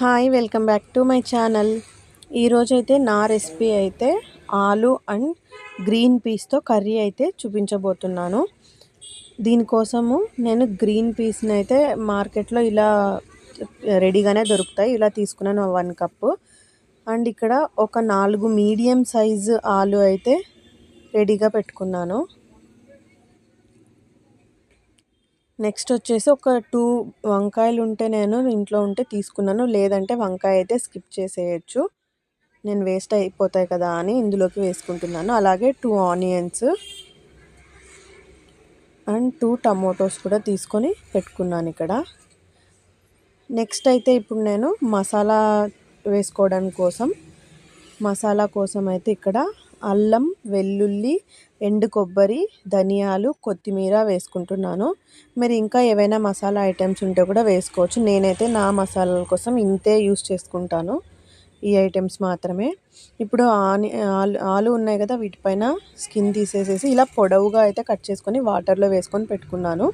Hi welcome back to my channel. ఈరోజైతే నా recipe అయితే ఆలు అండ్ గ్రీన్ పీస్తో కర్రీ అయితే చూపించబోతున్నాను. దీనికోసము నేను గ్రీన్ పీస్ని అయితే మార్కెట్లో ఇలా రెడీగానే దొరుకుతాయి. ఇలా తీసుకున్నాను 1 కప్పు. అండ్ ఇక్కడ ఒక 4 మీడియం సైజు ఆలు అయితే రెడీగా పెట్టుకున్నాను. నెక్స్ట్ వచ్చేసి ఒక 2 వంకాయలు ఉంటే నేను ఇంట్లో ఉంటే తీసుకున్నాను. లేదంటే వంకాయ అయితే స్కిప్ చేసేయచ్చు. నేను వేస్ట్ అయిపోతాయి కదా అని ఇందులోకి వేసుకుంటున్నాను. అలాగే 2 ఆనియన్స్ అండ్ 2 టమోటోస్ కూడా తీసుకొని పెట్టుకున్నాను ఇక్కడ. నెక్స్ట్ అయితే ఇప్పుడు నేను మసాలా కోసం అయితే ఇక్కడ అల్లం, వెల్లుల్లి, ఎండు కొబ్బరి, ధనియాలు, కొత్తిమీర వేసుకుంటున్నాను. మీరు ఇంకా ఏవైనా మసాలా ఐటమ్స్ ఉంటే కూడా వేసుకోవచ్చు. నేనైతే నా మసాలాల కోసం ఇంతే యూస్ చేసుకుంటాను, ఈ ఐటమ్స్ మాత్రమే. ఇప్పుడు ఆలు ఉన్నాయి కదా, వీటిపైన స్కిన్ తీసేసేసి ఇలా పొడవుగా అయితే కట్ చేసుకొని వాటర్లో వేసుకొని పెట్టుకున్నాను.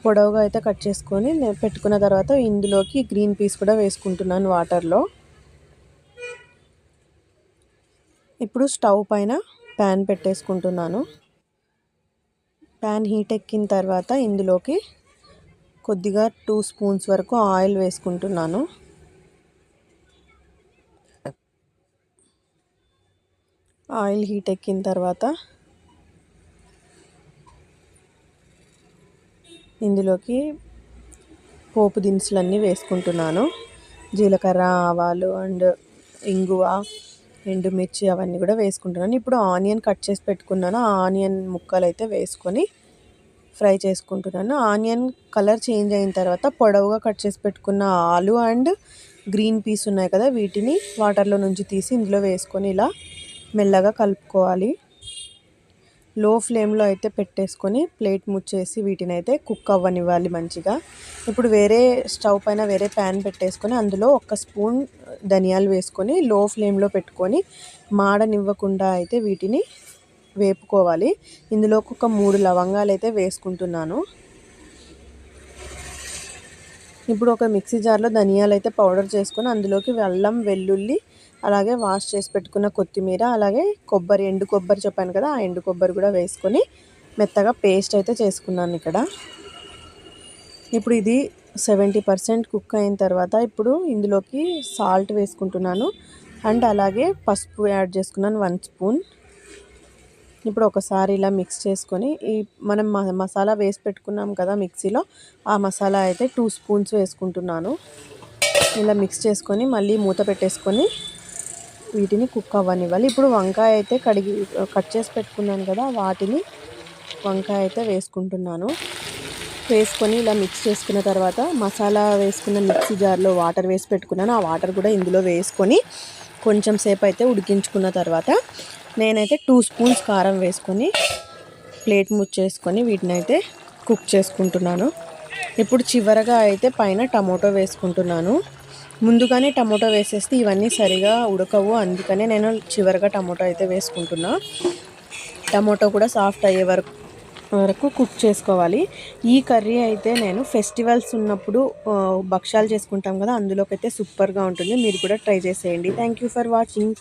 పొడవుగా అయితే కట్ చేసుకొని పెట్టుకున్న తర్వాత ఇందులోకి గ్రీన్ పీస్ కూడా వేసుకుంటున్నాను వాటర్లో. ఇప్పుడు స్టవ్ పైన ప్యాన్ పెట్టేసుకుంటున్నాను. ప్యాన్ హీట్ ఎక్కిన తర్వాత ఇందులోకి కొద్దిగా 2 స్పూన్స్ వరకు ఆయిల్ వేసుకుంటున్నాను. ఆయిల్ హీట్ ఎక్కిన తర్వాత ఇందులోకి పోపు దినుసులన్నీ వేసుకుంటున్నాను. జీలకర్ర, ఆవాలు అండ్ ఇంగువ, ఎండుమిర్చి అవన్నీ కూడా వేసుకుంటున్నాను. ఇప్పుడు ఆనియన్ కట్ చేసి పెట్టుకున్నాను. ఆ ఆనియన్ ముక్కలు అయితే వేసుకొని ఫ్రై చేసుకుంటున్నాను. ఆనియన్ కలర్ చేంజ్ అయిన తర్వాత పొడవుగా కట్ చేసి పెట్టుకున్న ఆలు అండ్ గ్రీన్ పీస్ ఉన్నాయి కదా, వీటిని వాటర్లో నుంచి తీసి ఇందులో వేసుకొని ఇలా మెల్లగా కలుపుకోవాలి. లో ఫ్లేమ్లో అయితే పెట్టేసుకొని ప్లేట్ ముచ్చేసి వీటిని అయితే కుక్ అవ్వనివ్వాలి మంచిగా. ఇప్పుడు వేరే స్టవ్ పైన వేరే ప్యాన్ పెట్టేసుకొని అందులో 1 స్పూన్ ధనియాలు వేసుకొని లో ఫ్లేమ్లో పెట్టుకొని మాడనివ్వకుండా అయితే వీటిని వేపుకోవాలి. ఇందులోకి ఒక 3 లవంగాలు అయితే వేసుకుంటున్నాను. ఇప్పుడు ఒక మిక్సీ జార్లో ధనియాలు అయితే పౌడర్ చేసుకొని అందులోకి అల్లం, వెల్లుల్లి, అలాగే వాష్ చేసి పెట్టుకున్న కొత్తిమీర, అలాగే కొబ్బరి, ఎండు కొబ్బరి చెప్పాను కదా, ఆ ఎండు కొబ్బరి కూడా వేసుకొని మెత్తగా పేస్ట్ అయితే చేసుకున్నాను ఇక్కడ. ఇప్పుడు ఇది 70% కుక్ అయిన తర్వాత ఇప్పుడు ఇందులోకి సాల్ట్ వేసుకుంటున్నాను. అండ్ అలాగే పసుపు యాడ్ చేసుకున్నాను 1 స్పూన్. ఇప్పుడు ఒకసారి ఇలా మిక్స్ చేసుకొని మనం మసాలా వేసి పెట్టుకున్నాం కదా మిక్సీలో, ఆ మసాలా అయితే 2 స్పూన్స్ వేసుకుంటున్నాను. ఇలా మిక్స్ చేసుకొని మళ్ళీ మూత పెట్టేసుకొని వీటిని కుక్ అవ్వనివ్వాలి. ఇప్పుడు వంకాయ అయితే కట్ చేసి పెట్టుకున్నాను కదా, వంకాయ అయితే వేసుకుంటున్నాను. వేసుకొని ఇలా మిక్స్ చేసుకున్న తర్వాత మసాలా వేసుకున్న మిక్సీ జార్లో వాటర్ వేసి పెట్టుకున్నాను. ఆ వాటర్ కూడా ఇందులో వేసుకొని కొంచెం సేపు అయితే ఉడికించుకున్న తర్వాత నేనైతే 2 స్పూన్స్ కారం వేసుకొని ప్లేట్ ముచ్చేసుకొని వీటిని అయితే కుక్ చేసుకుంటున్నాను. ఇప్పుడు చివరగా అయితే పైన టమోటో వేసుకుంటున్నాను. ముందుగానే టమోటో వేసేస్తే ఇవన్నీ సరిగా ఉడకవు, అందుకనే నేను చివరగా టమోటో అయితే వేసుకుంటున్నా. టమోటో కూడా సాఫ్ట్ అయ్యే వరకు కుక్ చేసుకోవాలి. ఈ కర్రీ అయితే నేను ఫెస్టివల్స్ ఉన్నప్పుడు భక్షాలు చేసుకుంటాం కదా, అందులోకైతే సూపర్గా ఉంటుంది. మీరు కూడా ట్రై చేసేయండి. Thank you for watching.